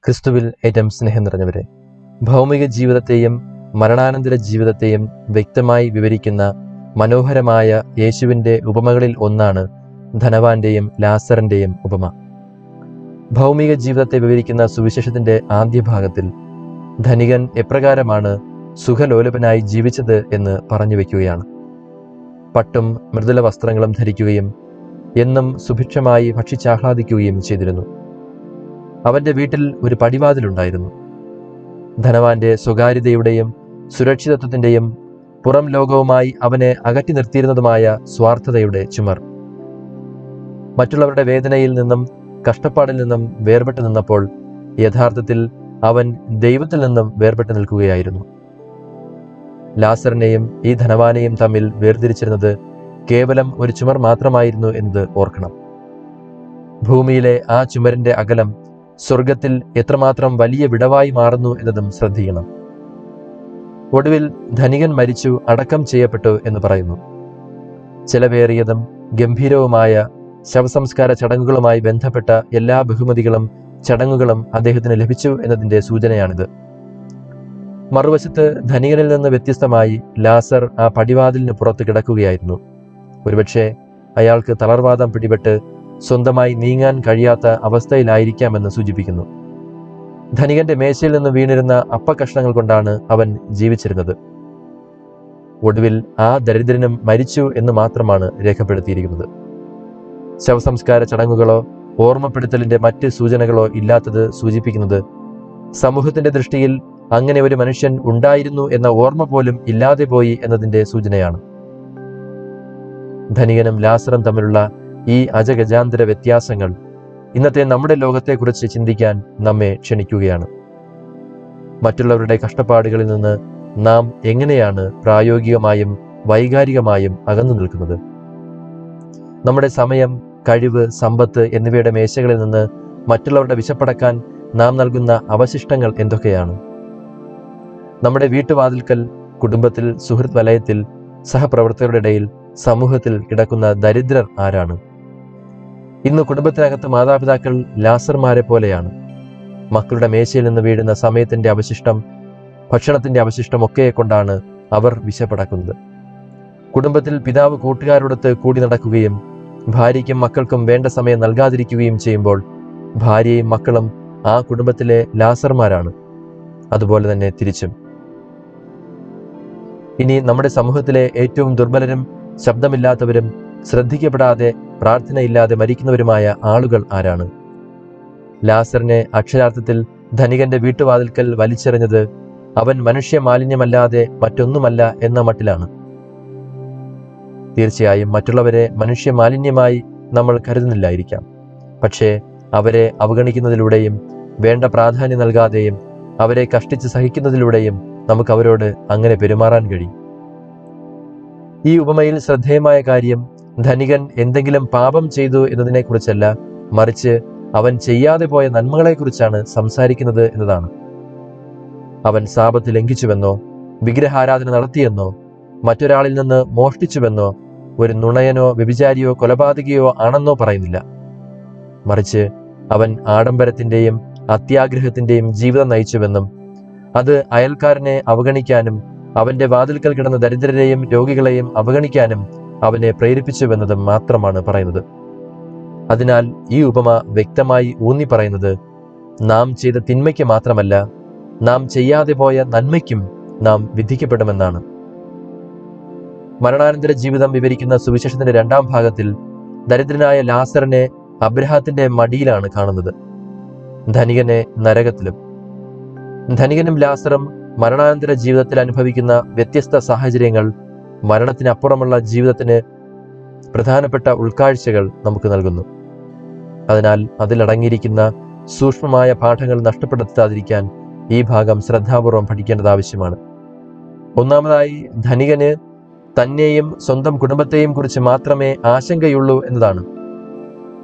ക്രിസ്തുവിൽ ഏറ്റവും സ്നേഹം നിറഞ്ഞവരെ, ഭൗമിക ജീവിതത്തെയും മരണാനന്തര ജീവിതത്തെയും വ്യക്തമായി വിവരിക്കുന്ന മനോഹരമായ യേശുവിൻ്റെ ഉപമകളിൽ ഒന്നാണ് ധനവാന്റെയും ലാസറിൻ്റെയും ഉപമ. ഭൗമിക ജീവിതത്തെ വിവരിക്കുന്ന സുവിശേഷത്തിൻ്റെ ആദ്യ ഭാഗത്തിൽ ധനികൻ എപ്രകാരമാണ് സുഖലോലുപനായി ജീവിച്ചത് എന്ന് പറഞ്ഞു വയ്ക്കുകയാണ്. പട്ടും മൃദുല വസ്ത്രങ്ങളും ധരിക്കുകയും എന്നും സുഭിക്ഷമായി ഭക്ഷിച്ചാഹ്ലാദിക്കുകയും ചെയ്തിരുന്നു. അവൻ്റെ വീട്ടിൽ ഒരു പടിവാതിലുണ്ടായിരുന്നു. ധനവാന്റെ സ്വകാര്യതയുടെയും സുരക്ഷിതത്വത്തിൻ്റെയും പുറം ലോകവുമായി അവനെ അകറ്റി നിർത്തിയിരുന്നതുമായ സ്വാർത്ഥതയുടെ ചുമർ. മറ്റുള്ളവരുടെ വേദനയിൽ നിന്നും കഷ്ടപ്പാടിൽ നിന്നും വേർപെട്ടു നിന്നപ്പോൾ യഥാർത്ഥത്തിൽ അവൻ ദൈവത്തിൽ നിന്നും വേർപെട്ടു നിൽക്കുകയായിരുന്നു. ലാസറിനെയും ഈ ധനവാനെയും തമ്മിൽ വേർതിരിച്ചിരുന്നത് കേവലം ഒരു ചുമർ മാത്രമായിരുന്നു എന്നത് ഓർക്കണം. ഭൂമിയിലെ ആ ചുമരിന്റെ അകലം സ്വർഗത്തിൽ എത്രമാത്രം വലിയ വിടവായി മാറുന്നു എന്നതും ശ്രദ്ധിക്കണം. ഒടുവിൽ ധനികൻ മരിച്ചു, അടക്കം ചെയ്യപ്പെട്ടു എന്ന് പറയുന്നു. ചെലവേറിയതും ഗംഭീരവുമായ ശവസംസ്കാര ചടങ്ങുകളുമായി ബന്ധപ്പെട്ട എല്ലാ ബഹുമതികളും ചടങ്ങുകളും അദ്ദേഹത്തിന് ലഭിച്ചു എന്നതിൻ്റെ സൂചനയാണിത്. മറുവശത്ത് ധനികനിൽ നിന്ന് വ്യത്യസ്തമായി ലാസർ ആ പടിവാതിലിന് പുറത്ത് കിടക്കുകയായിരുന്നു. ഒരുപക്ഷെ അയാൾക്ക് തളർവാദം പിടിപെട്ട് സ്വന്തമായി നീങ്ങാൻ കഴിയാത്ത അവസ്ഥയിലായിരിക്കാമെന്ന് സൂചിപ്പിക്കുന്നു. ധനികന്റെ മേശയിൽ നിന്ന് വീണിരുന്ന അപ്പക്കഷ്ണങ്ങൾ കൊണ്ടാണ് അവൻ ജീവിച്ചിരുന്നത്. ഒടുവിൽ ആ ദരിദ്രനും മരിച്ചു എന്ന് മാത്രമാണ് രേഖപ്പെടുത്തിയിരിക്കുന്നത്. ശവസംസ്കാര ചടങ്ങുകളോ ഓർമ്മപ്പെടുത്തലിന്റെ മറ്റ് സൂചനകളോ ഇല്ലാത്തത് സൂചിപ്പിക്കുന്നത് സമൂഹത്തിന്റെ ദൃഷ്ടിയിൽ അങ്ങനെ ഒരു മനുഷ്യൻ ഉണ്ടായിരുന്നു എന്ന ഓർമ്മ പോലും ഇല്ലാതെ പോയി എന്നതിൻ്റെ സൂചനയാണ്. ധനികനും ലാസറും തമ്മിലുള്ള ഈ അജഗജാന്തര വ്യത്യാസങ്ങൾ ഇന്നത്തെ നമ്മുടെ ലോകത്തെക്കുറിച്ച് ചിന്തിക്കാൻ നമ്മെ ക്ഷണിക്കുകയാണ്. മറ്റുള്ളവരുടെ കഷ്ടപ്പാടുകളിൽ നിന്ന് നാം എങ്ങനെയാണ് പ്രായോഗികമായും വൈകാരികമായും അകന്നു നിൽക്കുന്നത്? നമ്മുടെ സമയം, കഴിവ്, സമ്പത്ത് എന്നിവയുടെ മേശകളിൽ നിന്ന് മറ്റുള്ളവരുടെ വിശപ്പടക്കാൻ നാം നൽകുന്ന അവശിഷ്ടങ്ങൾ എന്തൊക്കെയാണ്? നമ്മുടെ വീട്ടുവാതിൽക്കൽ, കുടുംബത്തിൽ, സുഹൃത്ത് വലയത്തിൽ, സഹപ്രവർത്തകരുടെ ഇടയിൽ, സമൂഹത്തിൽ കിടക്കുന്ന ദരിദ്രർ ആരാണ്? ഇന്ന് കുടുംബത്തിനകത്ത് മാതാപിതാക്കൾ ലാസർമാരെ പോലെയാണ്. മക്കളുടെ മേശയിൽ നിന്ന് വീഴുന്ന സമയത്തിന്റെ അവശിഷ്ടം, ഭക്ഷണത്തിന്റെ അവശിഷ്ടം ഒക്കെ കൊണ്ടാണ് അവർ വിശപ്പടക്കുന്നത്. കുടുംബത്തിൽ പിതാവ് കൂട്ടുകാരോടൊത്ത് കൂടി നടക്കുകയും ഭാര്യയ്ക്കും മക്കൾക്കും വേണ്ട സമയം നൽകാതിരിക്കുകയും ചെയ്യുമ്പോൾ ഭാര്യയും മക്കളും ആ കുടുംബത്തിലെ ലാസർമാരാണ്. അതുപോലെ തന്നെ തിരിച്ചും. ഇനി നമ്മുടെ സമൂഹത്തിലെ ഏറ്റവും ദുർബലരും ശബ്ദമില്ലാത്തവരും ശ്രദ്ധിക്കപ്പെടാതെ പ്രാർത്ഥനയില്ലാതെ മരിക്കുന്നവരുമായ ആളുകൾ ആരാണ്? ലാസറിനെ അക്ഷരാർത്ഥത്തിൽ ധനികന്റെ വീട്ടുവാതിൽക്കൽ വലിച്ചെറിഞ്ഞത് അവൻ മനുഷ്യ മാലിന്യമല്ലാതെ മറ്റൊന്നുമല്ല എന്ന മട്ടിലാണ്. തീർച്ചയായും മറ്റുള്ളവരെ മനുഷ്യ മാലിന്യമായി നമ്മൾ കരുതുന്നില്ലായിരിക്കാം. പക്ഷേ അവരെ അവഗണിക്കുന്നതിലൂടെയും വേണ്ട പ്രാധാന്യം നൽകാതെയും അവരെ കഷ്ടിച്ച് സഹിക്കുന്നതിലൂടെയും നമുക്ക് അവരോട് അങ്ങനെ പെരുമാറാൻ കഴിയും. ഈ ഉപമയിൽ ശ്രദ്ധേയമായ കാര്യം ധനികൻ എന്തെങ്കിലും പാപം ചെയ്തു എന്നതിനെക്കുറിച്ചല്ല, മറിച്ച് അവൻ ചെയ്യാതെ പോയ നന്മകളെക്കുറിച്ചാണ് സംസാരിക്കുന്നത് എന്നതാണ്. അവൻ സാബത്ത് ലംഘിച്ചുവെന്നോ വിഗ്രഹാരാധന നടത്തിയെന്നോ മറ്റൊരാളിൽ നിന്ന് മോഷ്ടിച്ചുവെന്നോ ഒരു നുണയനോ വ്യഭിചാരിയോ കൊലപാതകയോ ആണെന്നോ പറയുന്നില്ല. മറിച്ച് അവൻ ആഡംബരത്തിൻ്റെയും അത്യാഗ്രഹത്തിൻ്റെയും ജീവിതം നയിച്ചുവെന്നും അത് അയൽക്കാരനെ അവഗണിക്കാനും അവന്റെ വാതിൽക്കൽ കിടന്ന ദരിദ്രരെയും രോഗികളെയും അവഗണിക്കാനും അവനെ പ്രേരിപ്പിച്ചുവെന്നതും മാത്രമാണ് പറയുന്നത്. അതിനാൽ ഈ ഉപമ വ്യക്തമായി ഊന്നി പറയുന്നത് നാം ചെയ്ത തിന്മയ്ക്ക് മാത്രമല്ല, നാം ചെയ്യാതെ പോയ നന്മയ്ക്കും നാം വിധിക്കപ്പെടുമെന്നാണ്. മരണാനന്തര ജീവിതം വിവരിക്കുന്ന സുവിശേഷത്തിന്റെ രണ്ടാം ഭാഗത്തിൽ ദരിദ്രനായ ലാസറിനെ അബ്രഹാത്തിന്റെ മടിയിലാണ് കാണുന്നത്, ധനികനെ നരകത്തിലും. ധനികനും ലാസറും മരണാനന്തര ജീവിതത്തിൽ അനുഭവിക്കുന്ന വ്യത്യസ്ത സാഹചര്യങ്ങൾ മരണത്തിനപ്പുറമുള്ള ജീവിതത്തിന് പ്രധാനപ്പെട്ട ഉൾക്കാഴ്ചകൾ നമുക്ക് നൽകുന്നു. അതിനാൽ അതിലടങ്ങിയിരിക്കുന്ന സൂക്ഷ്മമായ പാഠങ്ങൾ നഷ്ടപ്പെടുത്താതിരിക്കാൻ ഈ ഭാഗം ശ്രദ്ധാപൂർവം പഠിക്കേണ്ടത് ആവശ്യമാണ്. ഒന്നാമതായി, ധനികന് തന്നെയും സ്വന്തം കുടുംബത്തെയും കുറിച്ച് മാത്രമേ ആശങ്കയുള്ളൂ എന്നതാണ്.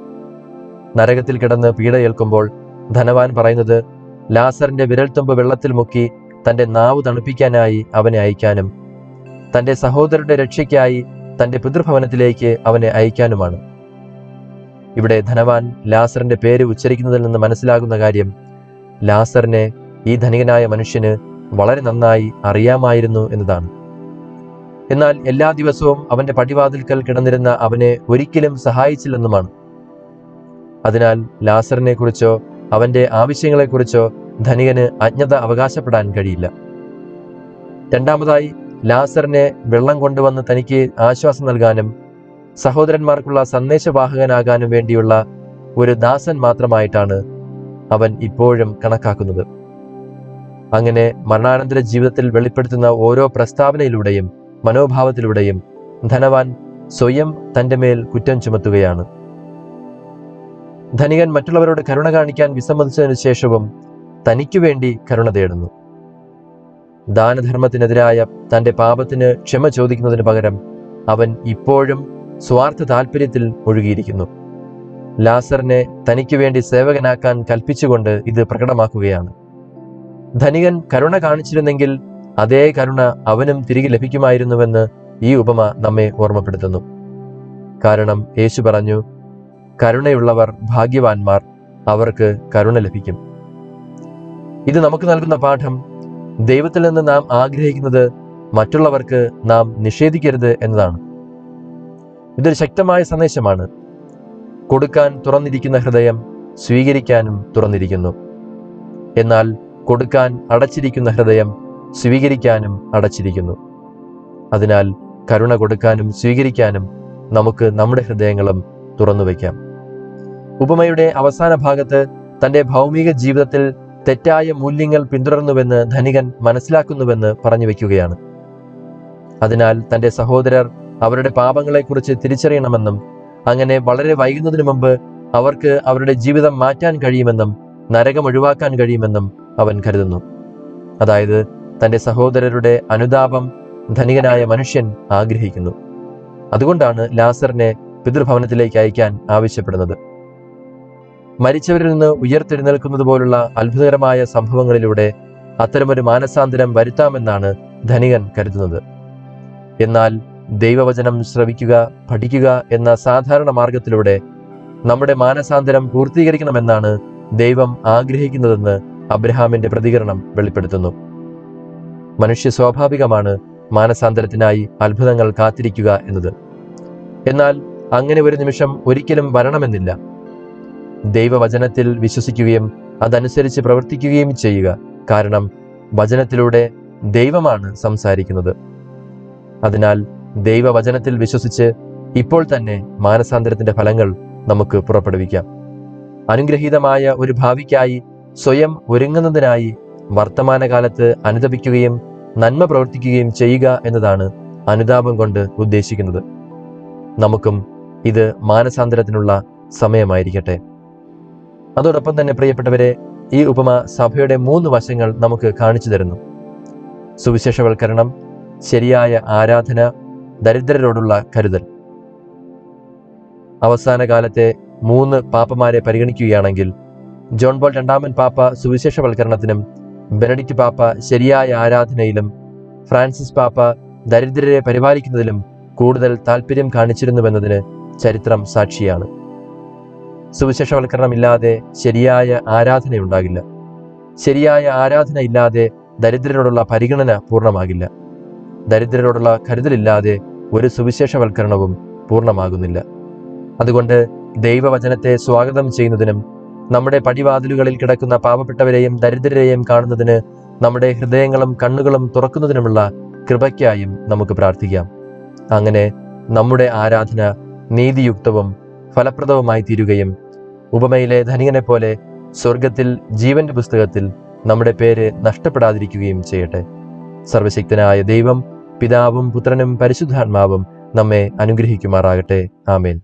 നരകത്തിൽ കിടന്ന് പീഡയേൽക്കുമ്പോൾ ധനവാൻ പറയുന്നത് ലാസറിന്റെ വിരൽത്തുമ്പ് വെള്ളത്തിൽ മുക്കി തന്റെ നാവ് തണുപ്പിക്കാനായി അവനെ അയക്കാനും തന്റെ സഹോദരന്റെ രക്ഷയ്ക്കായി തന്റെ പിതൃഭവനത്തിലേക്ക് അവനെ അയക്കാനുമാണ്. ഇവിടെ ധനവാൻ ലാസറിന്റെ പേര് ഉച്ചരിക്കുന്നതിൽ നിന്ന് മനസ്സിലാകുന്ന കാര്യം ലാസറിനെ ഈ ധനികനായ മനുഷ്യന് വളരെ നന്നായി അറിയാമായിരുന്നു എന്നതാണ്. എന്നാൽ എല്ലാ ദിവസവും അവന്റെ പടിവാതിൽക്കൽ കിടന്നിരുന്ന അവനെ ഒരിക്കലും സഹായിച്ചില്ലെന്നുമാണ്. അതിനാൽ ലാസറിനെ കുറിച്ചോ അവന്റെ ആവശ്യങ്ങളെക്കുറിച്ചോ ധനികന് അജ്ഞത അവകാശപ്പെടാൻ കഴിയില്ല. രണ്ടാമതായി, ലാസറിനെ വെള്ളം കൊണ്ടുവന്ന് തനിക്ക് ആശ്വാസം നൽകാനും സഹോദരന്മാർക്കുള്ള സന്ദേശവാഹകനാകാനും വേണ്ടിയുള്ള ഒരു ദാസൻ മാത്രമായിട്ടാണ് അവൻ ഇപ്പോഴും കണക്കാക്കുന്നത്. അങ്ങനെ മരണാനന്തര ജീവിതത്തിൽ വെളിപ്പെടുത്തുന്ന ഓരോ പ്രസ്താവനയിലൂടെയും മനോഭാവത്തിലൂടെയും ധനവാൻ സ്വയം തന്റെ മേൽ കുറ്റം ചുമത്തുകയാണ്. ധനികൻ മറ്റുള്ളവരോട് കരുണ കാണിക്കാൻ വിസമ്മതിച്ചതിനു ശേഷവും തനിക്കു വേണ്ടി കരുണ തേടുന്നു. ദാനധർമ്മത്തിനെതിരായ തന്റെ പാപത്തിന് ക്ഷമ ചോദിക്കുന്നതിന് പകരം അവൻ ഇപ്പോഴും സ്വാർത്ഥ താല്പര്യത്തിൽ മുഴുകിയിരിക്കുന്നു. ലാസറിനെ തനിക്ക് വേണ്ടി സേവകനാക്കാൻ കൽപ്പിച്ചുകൊണ്ട് ഇത് പ്രകടമാക്കുകയാണ്. ധനികൻ കരുണ കാണിച്ചിരുന്നെങ്കിൽ അതേ കരുണ അവനും തിരികെ ലഭിക്കുമായിരുന്നുവെന്ന് ഈ ഉപമ നമ്മെ ഓർമ്മപ്പെടുത്തുന്നു. കാരണം യേശു പറഞ്ഞു, കരുണയുള്ളവർ ഭാഗ്യവാന്മാർ, അവർക്ക് കരുണ ലഭിക്കും. ഇത് നമുക്ക് നൽകുന്ന പാഠം, ദൈവത്തിൽ നിന്ന് നാം ആഗ്രഹിക്കുന്നത് മറ്റുള്ളവർക്ക് നാം നിഷേധിക്കരുത് എന്നതാണ്. ഇതൊരു ശക്തമായ സന്ദേശമാണ്. കൊടുക്കാൻ തുറന്നിരിക്കുന്ന ഹൃദയം സ്വീകരിക്കാനും തുറന്നിരിക്കുന്നു. എന്നാൽ കൊടുക്കാൻ അടച്ചിരിക്കുന്ന ഹൃദയം സ്വീകരിക്കാനും അടച്ചിരിക്കുന്നു. അതിനാൽ കരുണ കൊടുക്കാനും സ്വീകരിക്കാനും നമുക്ക് നമ്മുടെ ഹൃദയങ്ങളും തുറന്നു വയ്ക്കാം. ഉപമയുടെ അവസാന ഭാഗത്ത് തന്റെ ഭൗമിക ജീവിതത്തിൽ തെറ്റായ മൂല്യങ്ങൾ പിന്തുടർന്നുവെന്ന് ധനികൻ മനസ്സിലാക്കുന്നുവെന്ന് പറഞ്ഞു വയ്ക്കുകയാണ്. അതിനാൽ തന്റെ സഹോദരർ അവരുടെ പാപങ്ങളെക്കുറിച്ച് തിരിച്ചറിയണമെന്നും അങ്ങനെ വളരെ വൈകുന്നതിന് മുമ്പ് അവർക്ക് അവരുടെ ജീവിതം മാറ്റാൻ കഴിയുമെന്നും നരകം ഒഴിവാക്കാൻ കഴിയുമെന്നും അവൻ കരുതുന്നു. അതായത് തന്റെ സഹോദരരുടെ അനുതാപം ധനികനായ മനുഷ്യൻ ആഗ്രഹിക്കുന്നു. അതുകൊണ്ടാണ് ലാസറിനെ പിതൃഭവനത്തിലേക്ക് അയക്കാൻ ആവശ്യപ്പെടുന്നത്. മരിച്ചവരിൽ നിന്ന് ഉയർത്തെഴുന്നേൽക്കുന്നത് പോലുള്ള അത്ഭുതകരമായ സംഭവങ്ങളിലൂടെ അത്തരമൊരു മാനസാന്തരം വരുത്താമെന്നാണ് ധനികൻ കരുതുന്നത്. എന്നാൽ ദൈവവചനം ശ്രവിക്കുക, പഠിക്കുക എന്ന സാധാരണ മാർഗത്തിലൂടെ നമ്മുടെ മാനസാന്തരം പൂർത്തീകരിക്കണമെന്നാണ് ദൈവം ആഗ്രഹിക്കുന്നതെന്ന് അബ്രഹാമിന്റെ പ്രതികരണം വെളിപ്പെടുത്തുന്നു. മനുഷ്യ സ്വാഭാവികമാണ് മാനസാന്തരത്തിനായി അത്ഭുതങ്ങൾ കാത്തിരിക്കുക എന്നത്. എന്നാൽ അങ്ങനെ ഒരു നിമിഷം ഒരിക്കലും വരണമെന്നില്ല. ദൈവവചനത്തിൽ വിശ്വസിക്കുകയും അതനുസരിച്ച് പ്രവർത്തിക്കുകയും ചെയ്യുക. കാരണം വചനത്തിലൂടെ ദൈവമാണ് സംസാരിക്കുന്നത്. അതിനാൽ ദൈവവചനത്തിൽ വിശ്വസിച്ച് ഇപ്പോൾ തന്നെ മാനസാന്തരത്തിന്റെ ഫലങ്ങൾ നമുക്ക് പുറപ്പെടുവിക്കാം. അനുഗ്രഹീതമായ ഒരു ഭാവിക്കായി സ്വയം ഒരുങ്ങുന്നതിനായി വർത്തമാനകാലത്ത് അനുതപിക്കുകയും നന്മ പ്രവർത്തിക്കുകയും ചെയ്യുക എന്നതാണ് അനുതാപം കൊണ്ട് ഉദ്ദേശിക്കുന്നത്. നമുക്കും ഇത് മാനസാന്തരത്തിനുള്ള സമയമായിരിക്കട്ടെ. അതോടൊപ്പം തന്നെ പ്രിയപ്പെട്ടവരെ, ഈ ഉപമ സഭയുടെ 3 വശങ്ങൾ നമുക്ക് കാണിച്ചു തരുന്നു. സുവിശേഷവൽക്കരണം, ശരിയായ ആരാധന, ദരിദ്രരോടുള്ള കരുതൽ. അവസാന കാലത്തെ 3 പാപ്പമാരെ പരിഗണിക്കുകയാണെങ്കിൽ ജോൺ പോൾ രണ്ടാമൻ പാപ്പ സുവിശേഷവൽക്കരണത്തിനും, ബെനഡിക്റ്റ് പാപ്പ ശരിയായ ആരാധനയിലും, ഫ്രാൻസിസ് പാപ്പ ദരിദ്രരെ പരിപാലിക്കുന്നതിലും കൂടുതൽ താല്പര്യം കാണിച്ചിരുന്നുവെന്നതിന് ചരിത്രം സാക്ഷിയാണ്. സുവിശേഷവൽക്കരണമില്ലാതെ ശരിയായ ആരാധനയുണ്ടാകില്ല. ശരിയായ ആരാധന ഇല്ലാതെ ദരിദ്രരോടുള്ള പരിഗണന പൂർണ്ണമാകില്ല. ദരിദ്രരോടുള്ള കരുതലില്ലാതെ ഒരു സുവിശേഷവൽക്കരണവും പൂർണ്ണമാകുന്നില്ല. അതുകൊണ്ട് ദൈവവചനത്തെ സ്വാഗതം ചെയ്യുന്നതിനും നമ്മുടെ പടിവാതിലുകളിൽ കിടക്കുന്ന പാവപ്പെട്ടവരെയും ദരിദ്രരെയും കാണുന്നതിന് നമ്മുടെ ഹൃദയങ്ങളും കണ്ണുകളും തുറക്കുന്നതിനുമുള്ള കൃപയ്ക്കായും നമുക്ക് പ്രാർത്ഥിക്കാം. അങ്ങനെ നമ്മുടെ ആരാധന നീതിയുക്തവും ഫലപ്രദവുമായി തീരുകയും ഉപമയിലെ ധനികനെ പോലെ സ്വർഗത്തിൽ ജീവന്റെ പുസ്തകത്തിൽ നമ്മുടെ പേര് നഷ്ടപ്പെടാതിരിക്കുകയും ചെയ്യട്ടെ. സർവശക്തനായ ദൈവം, പിതാവും പുത്രനും പരിശുദ്ധാത്മാവും നമ്മെ അനുഗ്രഹിക്കുമാറാകട്ടെ. ആമേൻ.